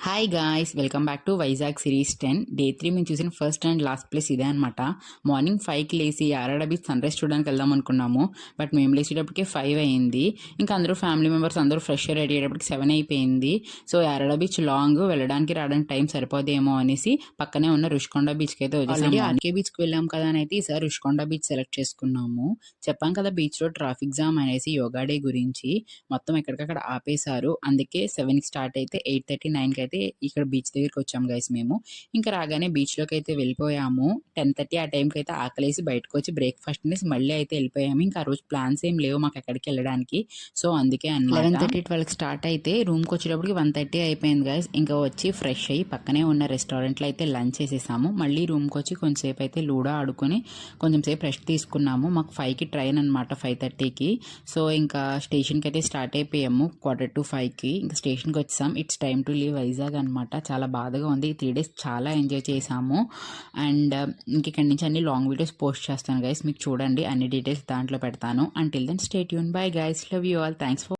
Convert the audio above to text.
Hi guys, welcome back to Vizag series 10. Day 3 మేము చూసిన first and last place ఇదే అనమాట. మార్నింగ్ 5కి లేసి యారాడ బీచ్ సన్ రైజ్ చూడడానికి వెళ్దాం అనుకున్నాము. బట్ మేము లేచేటప్పటికే 5 అయింది. ఇంకా అందరూ ఫ్యామిలీ మెంబర్స్ అందరూ ఫ్రెష్ రెడీ అయ్యేటప్పటికి 7 అయిపోయింది. సో యారాడ బీచ్ లాంగ్ వెళ్ళడానికి రావడానికి టైం సరిపోదేమో అనేసి పక్కనే ఉన్న రుషికొండ బీచ్కి అయితే వచ్చేసాము. ఆర్కే బీచ్కి వెళ్ళాం కదా అని అయితే ఈసారి రుషికొండ బీచ్ సెలెక్ట్ చేసుకున్నాము. చెప్పాం కదా బీచ్ లో ట్రాఫిక్ జామ్ అనేసి యోగా డే గురించి మొత్తం ఎక్కడికక్కడ ఆపేశారు. అందుకే 7కి స్టార్ట్ అయితే 8:30 9కి అయితే ఇక్కడ బీచ్ దగ్గరికి వచ్చాం గైస్. మేము ఇంకా రాగానే బీచ్ లోకి అయితే వెళ్ళిపోయాము. 10:30 ఆ టైంకి అయితే ఆకలేసి బయటకు వచ్చి బ్రేక్ఫాస్ట్ అనేసి మళ్ళీ అయితే వెళ్ళిపోయాము. ఇంకా ఆ రోజు ప్లాన్స్ ఏం లేవు మాకు ఎక్కడికి వెళ్ళడానికి. సో అందుకే అన్నమాట 11:30 12కి స్టార్ట్ అయితే రూమ్కి వచ్చేటప్పటికి 1:30 అయిపోయింది గైస్. ఇంకా వచ్చి ఫ్రెష్ అయ్యి పక్కనే ఉన్న రెస్టారెంట్లో అయితే లంచ్ చేసేసాము. మళ్ళీ రూమ్కి వచ్చి కొంచెంసేపు అయితే లూడో ఆడుకొని కొంచెం సేపు రెస్ట్ తీసుకున్నాము. మాకు 5కి ట్రైన్ అనమాట, 5:30కి. సో ఇంకా స్టేషన్కి అయితే స్టార్ట్ అయిపోయాము 4:45కి. ఇంకా స్టేషన్కి వచ్చాం. It's time to leave Vizag అనమాట. చాలా బాధగా ఉంది. 3 days చాలా ఎంజాయ్ చేసాము. అండ్ ఇంక ఇక్కడి నుంచి అన్ని లాంగ్ వీడియోస్ పోస్ట్ చేస్తాను గైస్, మీకు చూడండి. అన్ని డీటెయిల్స్ దాంట్లో పెడతాను. Until then stay tune. Bye guys, love you all. Thanks for